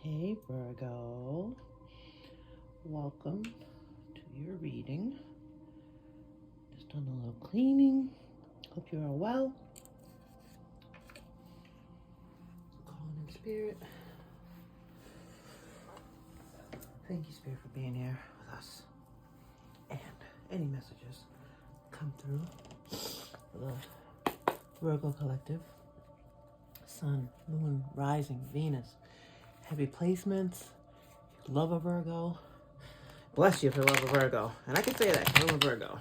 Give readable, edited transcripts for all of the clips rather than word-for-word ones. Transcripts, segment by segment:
Hey Virgo, welcome to your reading. Just done a little cleaning. Hope you're all well. Calling in spirit. Thank you, Spirit, for being here with us. And any messages come through the Virgo Collective. Sun, Moon, Rising, Venus. Heavy placements. If you love a Virgo, bless you if you love a Virgo. And I can say that, I love a Virgo.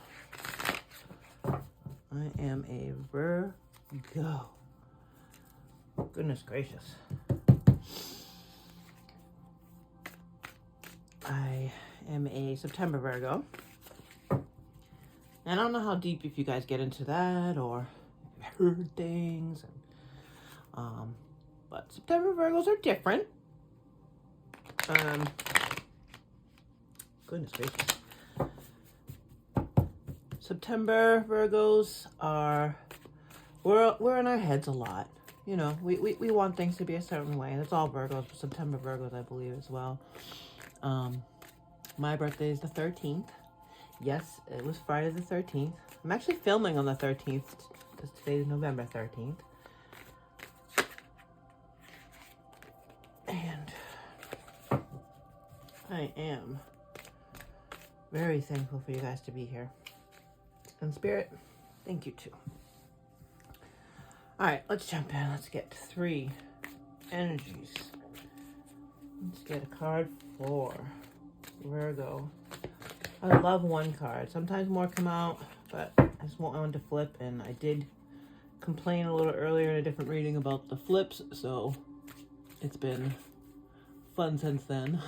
I am a Virgo. Goodness gracious. I am a September Virgo. And I don't know how deep if you guys get into that or if you've heard things. But September Virgos are different. Goodness gracious. September Virgos are, we're in our heads a lot. You know, we want things to be a certain way. That's all Virgos, September Virgos, I believe, as well. My birthday is the 13th. Yes, it was Friday the 13th. I'm actually filming on the 13th because today is November 13th. And I am very thankful for you guys to be here. And Spirit, thank you too. All right, let's jump in. Let's get 3 energies. Let's get a card for Virgo. I love one card. Sometimes more come out, but I just want one to flip. And I did complain a little earlier in a different reading about the flips, so it's been fun since then.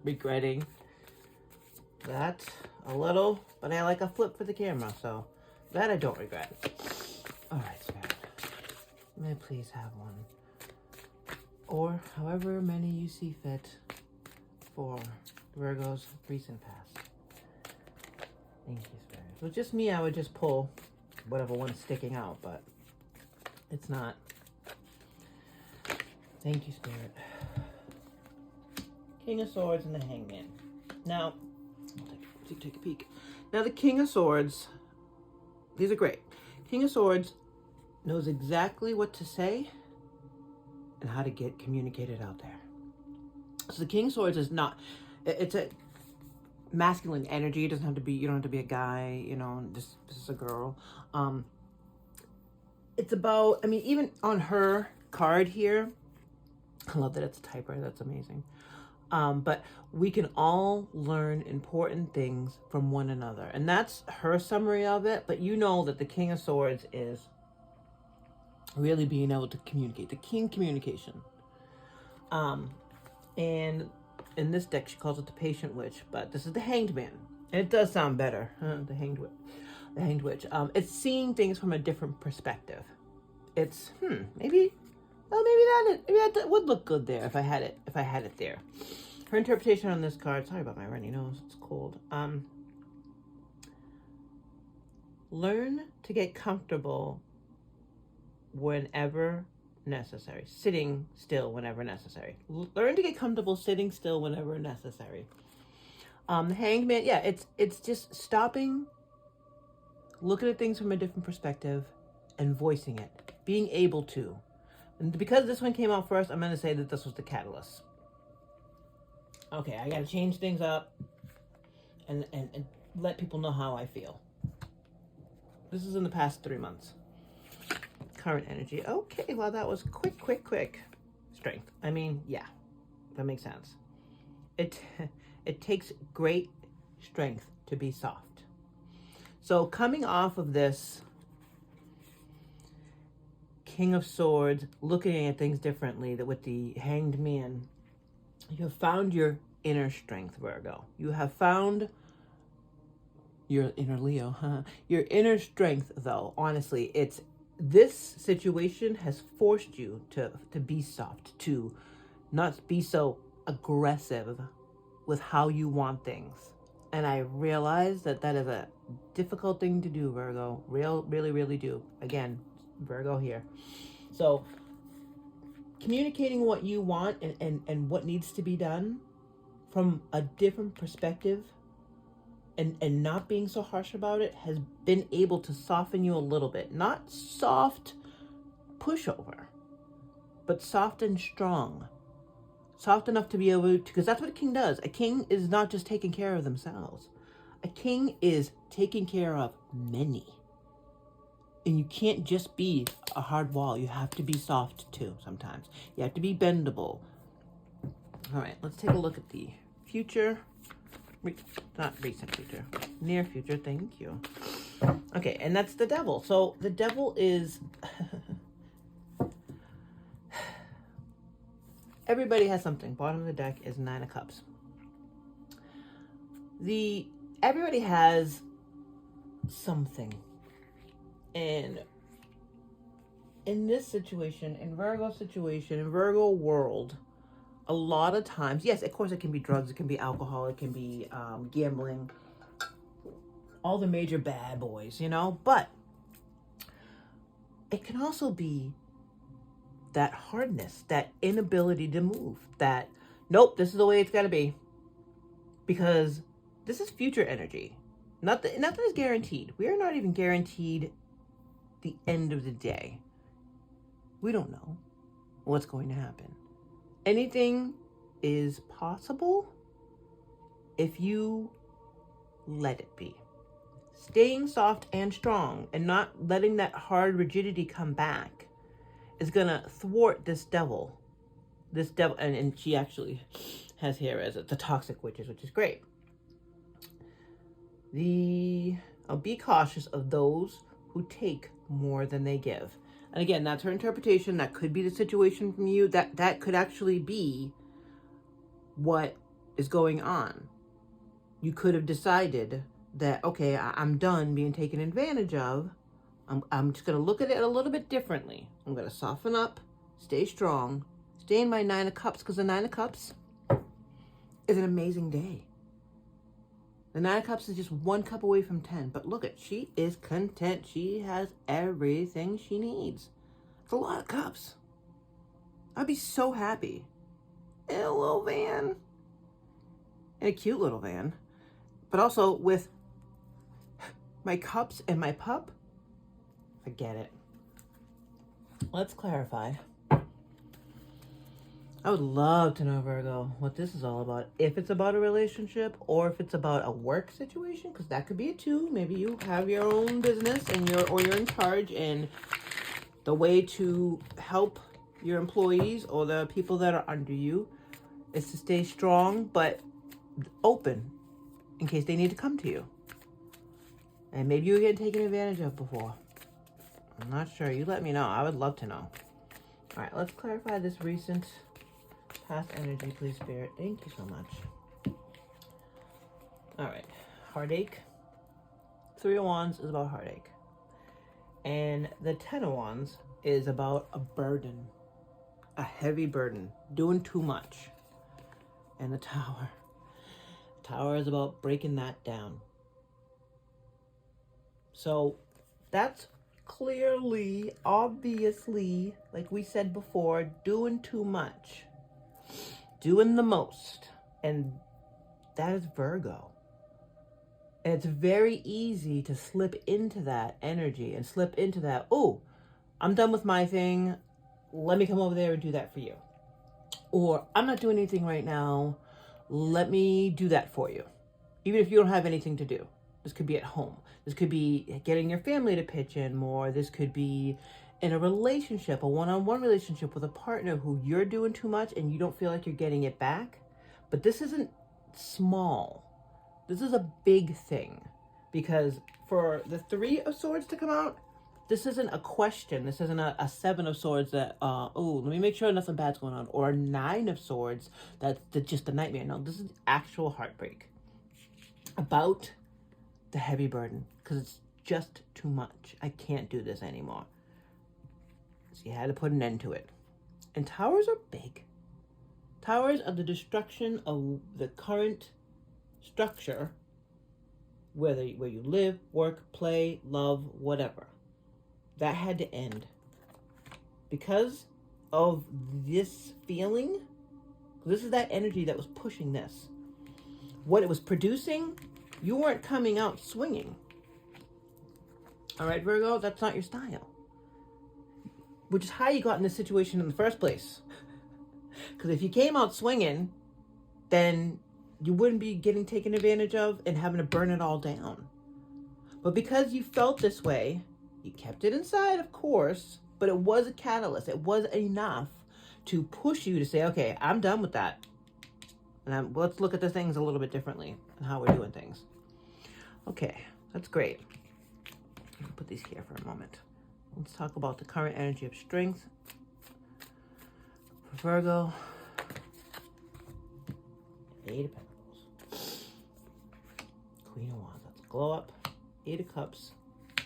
Regretting that a little, but I like a flip for the camera, so that I don't regret. All right, Spirit, may I please have one, or however many you see fit for Virgo's recent past. Thank you, Spirit. If it was just me, I would just pull whatever one's sticking out, but it's not. Thank you, Spirit. King of Swords and the Hangman. Now, take a peek. Now, the King of Swords, these are great. King of Swords knows exactly what to say and how to get communicated out there. So the King of Swords is not, it's a masculine energy. It doesn't have to be, you don't have to be a guy, you know, this is a girl. It's about, I mean, even on her card here, I love that it's a typewriter. That's amazing. But we can all learn important things from one another. And that's her summary of it. But you know that the King of Swords is really being able to communicate. The King communication. And in this deck, she calls it the Patient Witch. But this is the Hanged Man. And it does sound better. The Hanged Witch. The Hanged Witch. It's seeing things from a different perspective. It's, maybe... Well, maybe that would look good there if I had it there. Her interpretation on this card, sorry about my runny nose, it's cold. Learn to get comfortable whenever necessary. Sitting still whenever necessary. Learn to get comfortable sitting still whenever necessary. The Hanged Man, yeah, it's just stopping, looking at things from a different perspective, and voicing it. Being able to. And because this one came out first, I'm going to say that this was the catalyst. Okay, I got to change things up and let people know how I feel. This is in the past 3 months. Current energy. Okay, well, that was quick. Strength. I mean, yeah, that makes sense. It takes great strength to be soft. So coming off of this King of Swords, looking at things differently, that with the Hanged Man, you have found your inner strength, Virgo. You have found your inner Leo, your inner strength, though. Honestly, it's this situation has forced you to be soft, to not be so aggressive with how you want things. And I realize that is a difficult thing to do, Virgo. Really do. Again, Virgo here. So communicating what you want and what needs to be done from a different perspective and not being so harsh about it has been able to soften you a little bit. Not soft pushover, but soft and strong. Soft enough to be able to, because that's what a king does. A king is not just taking care of themselves. A king is taking care of many. And you can't just be a hard wall. You have to be soft too sometimes. You have to be bendable. All right, let's take a look at the future. Not recent future. Near future, thank you. Okay, and that's the devil. So the devil is... Everybody has something. Bottom of the deck is 9 of Cups. Everybody has something. And in this situation, in Virgo situation, in Virgo world, a lot of times, yes, of course it can be drugs, it can be alcohol, it can be gambling, all the major bad boys, you know, but it can also be that hardness, that inability to move, that, nope, this is the way it's got to be, because this is future energy. Nothing is guaranteed. We are not even guaranteed the end of the day. We don't know what's going to happen. Anything is possible if you let it be. Staying soft and strong and not letting that hard rigidity come back is going to thwart this devil. This devil, and she actually has here as the toxic witches, which is great. I'll be cautious of those who take more than they give. And again, that's her interpretation. That could be the situation from you. That could actually be what is going on. You could have decided that, okay, I'm done being taken advantage of. I'm just going to look at it a little bit differently. I'm going to soften up, stay strong, stay in my 9 of Cups, because the 9 of Cups is an amazing day. The 9 of Cups is just 1 cup away from 10. But look at, she is content. She has everything she needs. It's a lot of cups. I'd be so happy. In a little van. In a cute little van. But also with my cups and my pup. Forget it. Let's clarify. I would love to know, Virgo, what this is all about. If it's about a relationship or if it's about a work situation, because that could be it too. Maybe you have your own business and you're in charge, and the way to help your employees or the people that are under you is to stay strong but open in case they need to come to you. And maybe you were getting taken advantage of before. I'm not sure. You let me know. I would love to know. All right, let's clarify this recent past energy, please, Spirit. Thank you so much. All right. Heartache. 3 of Wands is about heartache. And the 10 of Wands is about a burden. A heavy burden. Doing too much. And the Tower. The Tower is about breaking that down. So that's clearly, obviously, like we said before, doing too much. Doing the most. And that is Virgo. And it's very easy to slip into that energy and slip into that, oh, I'm done with my thing. Let me come over there and do that for you. Or I'm not doing anything right now. Let me do that for you. Even if you don't have anything to do. This could be at home. This could be getting your family to pitch in more. This could be in a relationship, a one-on-one relationship with a partner who you're doing too much and you don't feel like you're getting it back. But this isn't small. This is a big thing. Because for the 3 of Swords to come out, this isn't a question. This isn't a 7 of Swords that, oh, let me make sure nothing bad's going on. Or a 9 of Swords that's just a nightmare. No, this is actual heartbreak. About the heavy burden. Because it's just too much. I can't do this anymore. So you had to put an end to it. And towers are big. Towers are the destruction of the current structure, where you live, work, play, love, whatever. That had to end. Because of this feeling, this is that energy that was pushing this. What it was producing, you weren't coming out swinging. All right, Virgo, that's not your style. Which is how you got in this situation in the first place. Because if you came out swinging, then you wouldn't be getting taken advantage of and having to burn it all down. But because you felt this way, you kept it inside, of course, but it was a catalyst. It was enough to push you to say, okay, I'm done with that. And let's look at the things a little bit differently and how we're doing things. Okay, that's great. I'll put these here for a moment. Let's talk about the current energy of strength for Virgo. Eight of Pentacles. Queen of Wands. That's glow up. Eight of Cups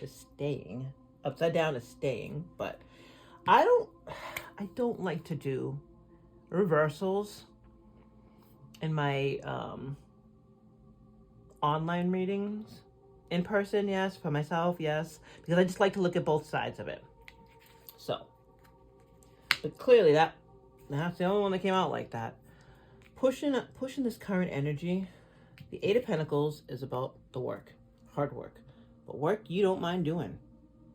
is staying. Upside down is staying, but I don't like to do reversals in my online readings. In person, yes. For myself, yes. Because I just like to look at both sides of it. So, but clearly that's the only one that came out like that. Pushing this current energy, the Eight of Pentacles is about the work, hard work. But work you don't mind doing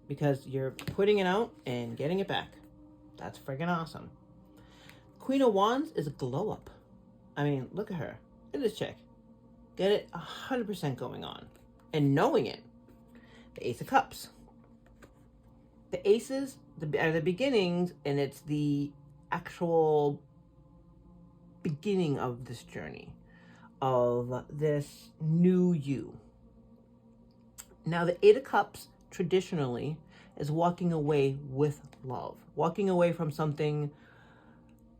because you're putting it out and getting it back. That's friggin' awesome. Queen of Wands is a glow up. I mean, look at her. Look at this chick. Get it 100% going on. And knowing it. The Ace of Cups. The aces are the beginnings, and it's the actual beginning of this journey, of this new you. Now, the Eight of Cups traditionally is walking away with love. Walking away from something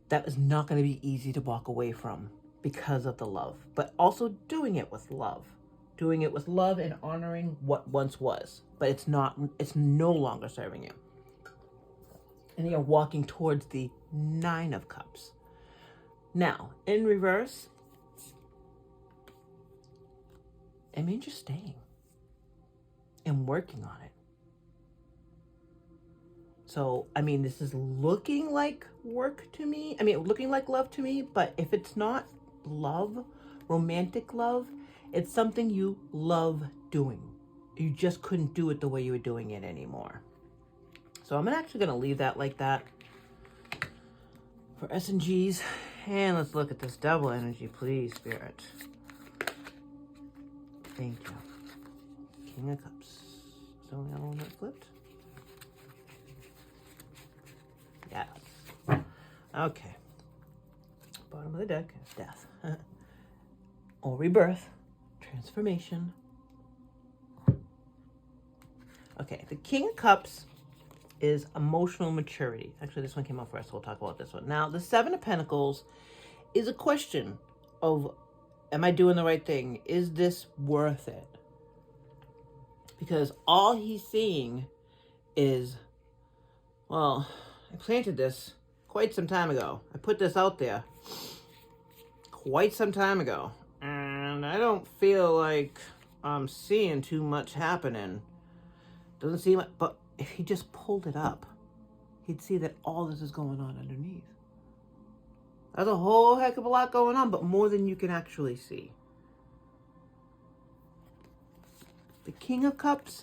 that is not going to be easy to walk away from because of the love. But also doing it with love. Doing it with love and honoring what once was. But it's no longer serving you. And you're walking towards the Nine of Cups. Now, in reverse, it means you're staying and working on it. So, I mean, this is looking like work to me. I mean, looking like love to me, but if it's not love, romantic love, it's something you love doing. You just couldn't do it the way you were doing it anymore. So I'm actually going to leave that like that for S and Gs. And let's look at this double energy, please, Spirit. Thank you. King of Cups. Is the only other one that flipped? Yes. Okay. Bottom of the deck is death. Or rebirth. Transformation. Okay, the King of Cups is emotional maturity. Actually, this one came out first, so we'll talk about this one. Now, the Seven of Pentacles is a question of, am I doing the right thing? Is this worth it? Because all he's seeing is, well, I planted this quite some time ago. I put this out there quite some time ago. And I don't feel like I'm seeing too much happening. Doesn't seem like, but if he just pulled it up, he'd see that all this is going on underneath. There's a whole heck of a lot going on, but more than you can actually see. The King of Cups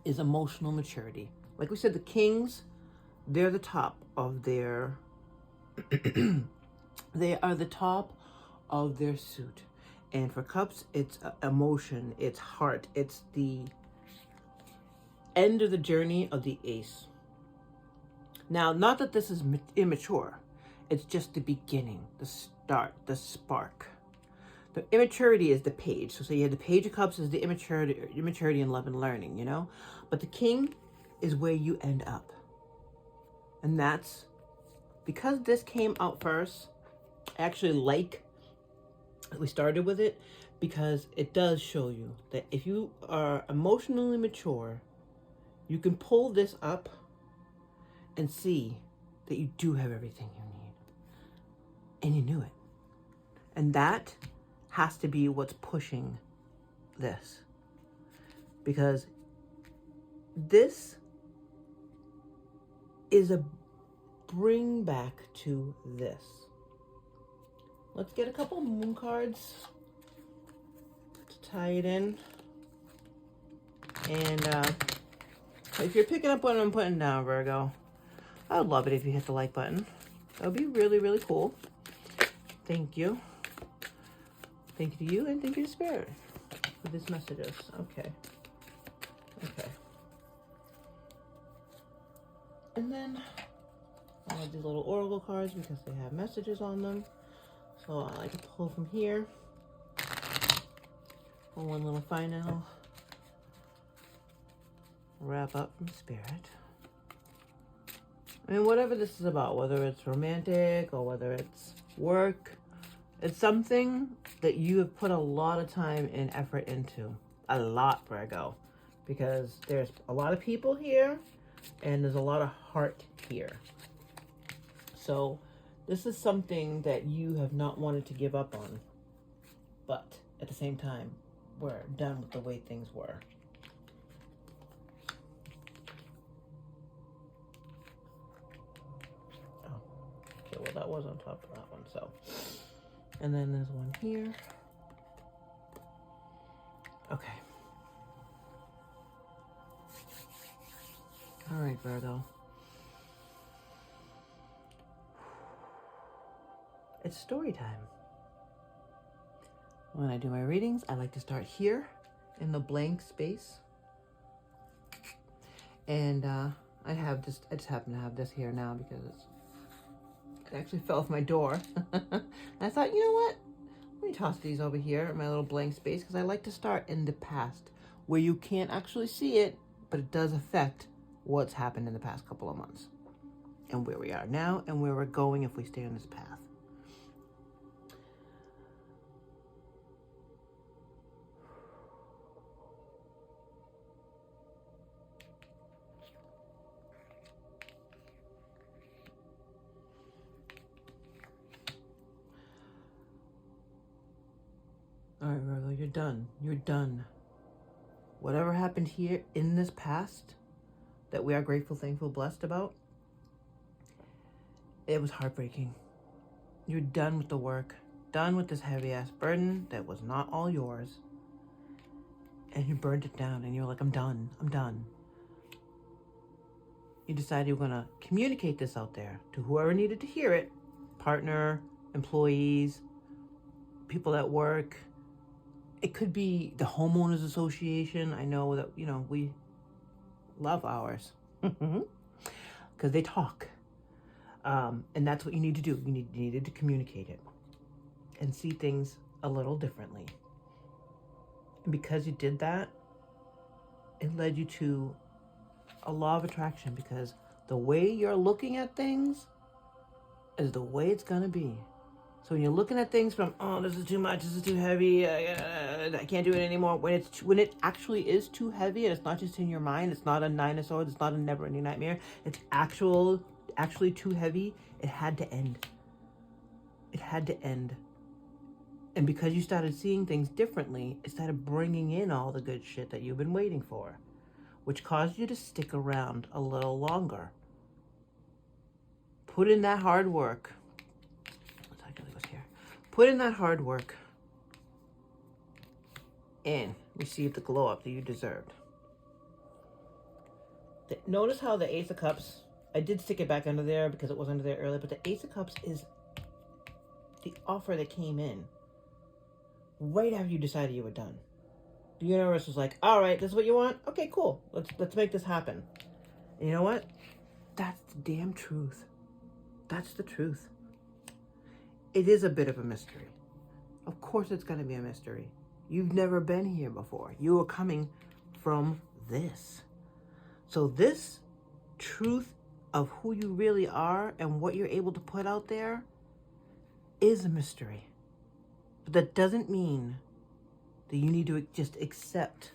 is emotional maturity. Like we said, the kings, they're the top of their, they are the top of their suit. And for cups, it's emotion, it's heart, it's the end of the journey of the ace. Now, not that this is immature. It's just the beginning, the start, the spark. The immaturity is the page. So you have the Page of Cups is the immaturity in love and learning, you know? But the king is where you end up. And that's, because this came out first, I actually like that we started with it, because it does show you that if you are emotionally mature, you can pull this up and see that you do have everything you need. And you knew it. And that has to be what's pushing this. Because this is bring back to this. Let's get a couple moon cards to tie it in. And if you're picking up what I'm putting down, Virgo, I would love it if you hit the like button. That would be really, really cool. Thank you. Thank you to you and thank you to Spirit for these messages. Okay. Okay. And then I have these little oracle cards because they have messages on them. So I like to pull from here. Pull one little final wrap up from Spirit. I mean, whatever this is about, whether it's romantic or whether it's work, it's something that you have put a lot of time and effort into. A lot, Virgo. Because there's a lot of people here and there's a lot of heart here. So this is something that you have not wanted to give up on. But at the same time, we're done with the way things were. Oh, okay, well that was on top of that one, so. And then there's one here. Okay. All right, Virgo. It's story time. When I do my readings, I like to start here in the blank space. And I just happen to have this here now because it actually fell off my door. And I thought, you know what? Let me toss these over here in my little blank space because I like to start in the past where you can't actually see it, but it does affect what's happened in the past couple of months and where we are now and where we're going if we stay on this path. All right, Virgo, you're done. You're done. Whatever happened here in this past that we are grateful, thankful, blessed about, it was heartbreaking. You're done with the work, done with this heavy-ass burden that was not all yours, and you burned it down, and you're like, I'm done. I'm done. You decided you were going to communicate this out there to whoever needed to hear it, partner, employees, people at work. It could be the homeowners association. I know that, you know, we love ours because they talk. And that's what you need to do. You needed to communicate it and see things a little differently. And because you did that, it led you to a law of attraction because the way you're looking at things is the way it's going to be. So when you're looking at things from, oh, this is too much, this is too heavy, I can't do it anymore. When it actually is too heavy, and it's not just in your mind, it's not a Nine of Swords, it's not a never-ending nightmare, it's actually too heavy, it had to end. It had to end. And because you started seeing things differently, it started bringing in all the good shit that you've been waiting for, which caused you to stick around a little longer. Put in that hard work. Put in that hard work and receive the glow up that you deserved. Notice how the Ace of Cups, I did stick it back under there because it was under there earlier, but the Ace of Cups is the offer that came in right after you decided you were done. The universe was like, all right, this is what you want? Okay, cool. Let's make this happen. And you know what? That's the damn truth. That's the truth. It is a bit of a mystery. Of course it's going to be a mystery. You've never been here before. You are coming from this. So this truth of who you really are and what you're able to put out there is a mystery. But that doesn't mean that you need to just accept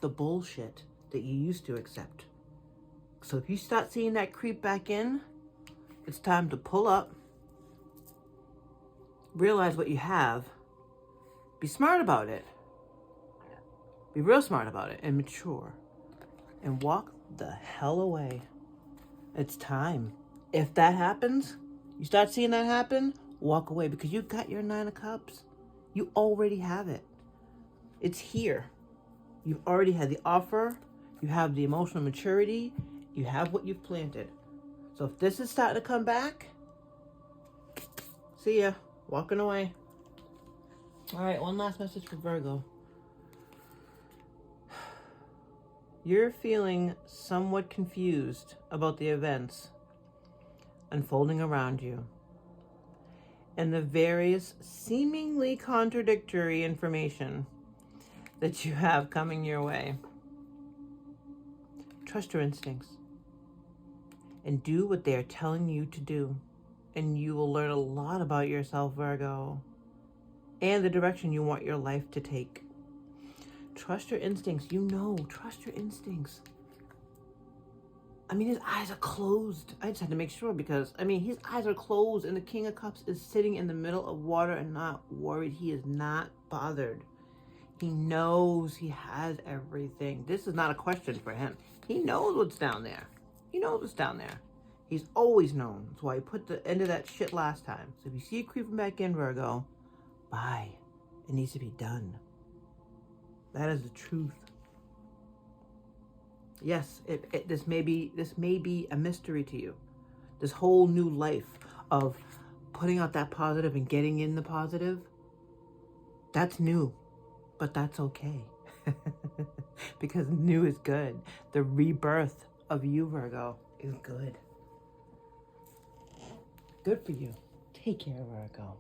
the bullshit that you used to accept. So if you start seeing that creep back in, it's time to pull up. Realize what you have, be smart about it, be real smart about it, and mature, and walk the hell away. It's time. If that happens, you start seeing that happen, walk away, because you got your 9 of Cups. You already have it. It's here. You've already had the offer. You have the emotional maturity. You have what you've planted. So if this is starting to come back, see ya. Walking away. All right, one last message for Virgo. You're feeling somewhat confused about the events unfolding around you and the various seemingly contradictory information that you have coming your way. Trust your instincts and do what they are telling you to do, and you will learn a lot about yourself, Virgo, and the direction you want your life to take. Trust your instincts. Trust your instincts. I mean, his eyes are closed. I just had to make sure because, I mean, his eyes are closed and the King of Cups is sitting in the middle of water and not worried. He is not bothered. He knows he has everything. This is not a question for him. He knows what's down there. He knows what's down there. He's always known. That's why he put the end of that shit last time. So if you see it creeping back in, Virgo, bye. It needs to be done. That is the truth. Yes, this may be a mystery to you. This whole new life of putting out that positive and getting in the positive, that's new, but that's okay. Because new is good. The rebirth of you, Virgo, is good. Good for you. Take care, Virgo.